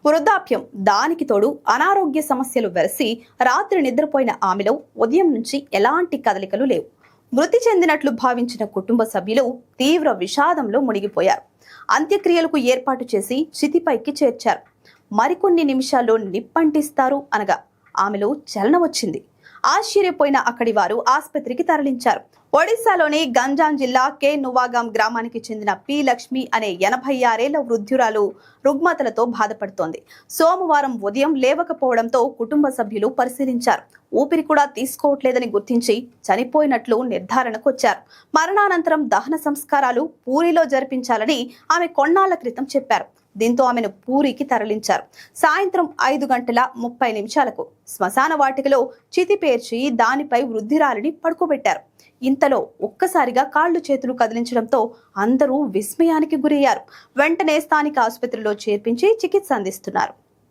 వృద్ధాప్యం దానికి తోడు అనారోగ్య సమస్యలు వెరసి రాత్రి నిద్రపోయిన ఆమెలో ఉదయం నుంచి ఎలాంటి కదలికలు లేవు. మృతి చెందినట్లు భావించిన కుటుంబ సభ్యులు తీవ్ర విషాదంలో మునిగిపోయారు. అంత్యక్రియలకు ఏర్పాటు చేసి చితిపైకి చేర్చారు. మరికొన్ని నిమిషాల్లో నిప్పంటిస్తారు అనగా ఆమెలో చలనం వచ్చింది. ఆశ్చర్యపోయిన అక్కడి వారు ఆసుపత్రికి తరలించారు. ఒడిశాలోని గంజాం జిల్లా కే నువాగాం గ్రామానికి చెందిన పి లక్ష్మి అనే 86 ఏళ్ల వృద్ధురాలు రుగ్మతలతో బాధపడుతోంది. సోమవారం ఉదయం లేవకపోవడంతో కుటుంబ సభ్యులు పరిశీలించారు. ఊపిరి కూడా తీసుకోవట్లేదని గుర్తించి చనిపోయినట్లు నిర్ధారణకొచ్చారు. మరణానంతరం దహన సంస్కారాలు పూరిలో జరిపించాలని ఆమె కొన్నాళ్ల క్రితం చెప్పారు. దీంతో ఆమెను పూరికి తరలించారు. సాయంత్రం 5:30 శ్మశాన వాటికలో చితి పేర్చి దానిపై వృద్ధిరాలిని పడుకోబెట్టారు. ఇంతలో ఒక్కసారిగా కాళ్లు చేతులు కదిలించడంతో అందరూ విస్మయానికి గురయ్యారు. వెంటనే స్థానిక ఆసుపత్రిలో చేర్పించి చికిత్స అందిస్తున్నారు.